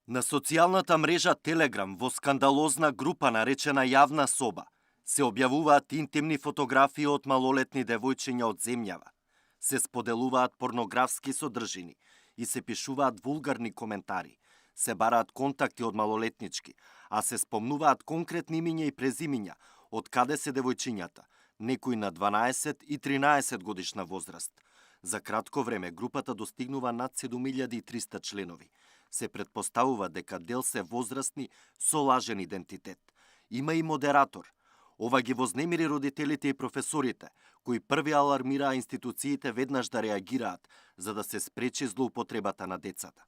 На социјалната мрежа Телеграм во скандалозна група наречена Јавна соба се објавуваат интимни фотографии од малолетни девојчиња од земјава, се споделуваат порнографски содржини и се пишуваат вулгарни коментари, се бараат контакти од малолетнички, а се спомнуваат конкретни имиња и презимиња од каде се девојчињата, некои на 12 и 13 годишна возраст. За кратко време групата достигнува над 7300 членови. Се претпоставува дека дел се возрастни со лажен идентитет. Има и модератор. Ова ги вознемири родителите и професорите, кои први алармираа институциите веднаш да реагираат за да се спречи злоупотребата на децата.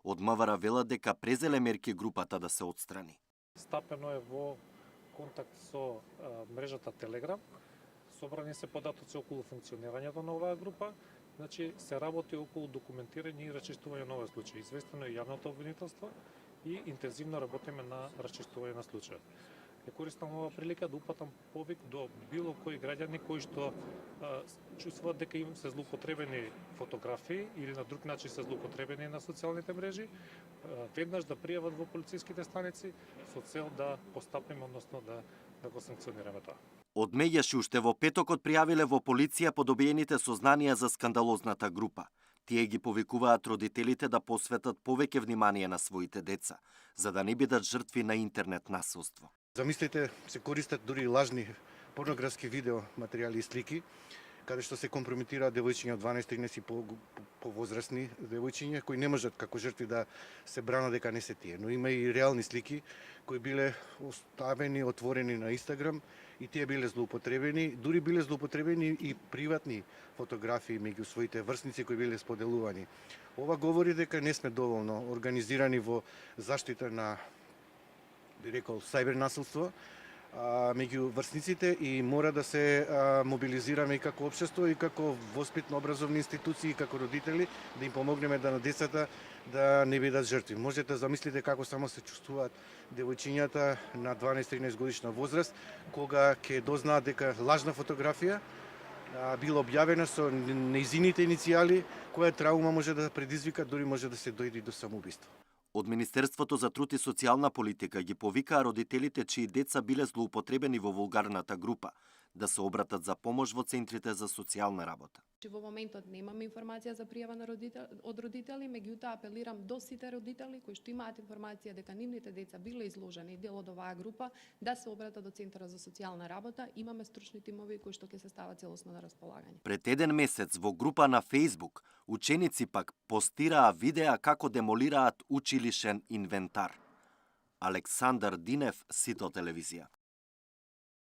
Од МВР велат дека презеле мерки групата да се отстрани. Стапено е во контакт со мрежата Телеграм. Собрани се податоци околу функционирањето на оваа група. Значи, се работи околу документирање и расчистување на овој случај. Известено е јавното обвинителство и интензивно работиме на расчистување на случајот. Ја користам оваа прилика да упатам повик до било кои граѓани кои што чувствуваат дека им се злоупотребени фотографии или на друг начин се злоупотребени на социјалните мрежи, веднаш да пријават во полициските станици со цел да постапиме, односно да го санкционираме тоа. Од меѓаши уште во петокот пријавиле во полиција по добиените сознанија за скандалозната група. Тие ги повикуваат родителите да посветат повеќе внимание на своите деца, за да не бидат жртви на интернет насилство. Замислите, се користат дури лажни порнографски видео материјали и слики, каде што се компрометираат девојчиња од 12-13 и повозрастни девојчиња кои не можат како жртви да се бранат дека не се тие, но има и реални слики кои биле оставени, отворени на Инстаграм и тие биле злоупотребени, дури биле злоупотребени и приватни фотографии меѓу своите врсници кои биле споделувани. Ова говори дека не сме доволно организирани во заштита на, би рекол, сајбер насилство меѓу врсниците и мора да се мобилизираме и како општество и како воспитно-образовни институции и како родители да им помогнеме да на децата да не бидат жртви. Можете да замислите како само се чувствуваат девојчињата на 12-13 годишна возраст кога ќе дознаат дека лажна фотографија била објавена со нејзините иницијали, која траума може да предизвика, дури може да се дојде до самоубиство. Од Министерството за труд и социјална политика ги повикаа родителите чии деца биле злоупотребени во вулгарната група да се обратат за помош во центрите за социјална работа. Во моментот немаме информација за пријава на од родители, меѓутоа апелирам до сите родители кои што имаат информација дека нивните деца биле изложени дел од оваа група да се обратат до Центарот за социјална работа. Имаме стручни тимови кои што ќе се стават целосно на располагање. Пред еден месец во група на Facebook ученици пак постираа видеа како демолираат училишен инвентар. Александар Динев, Сито телевизија.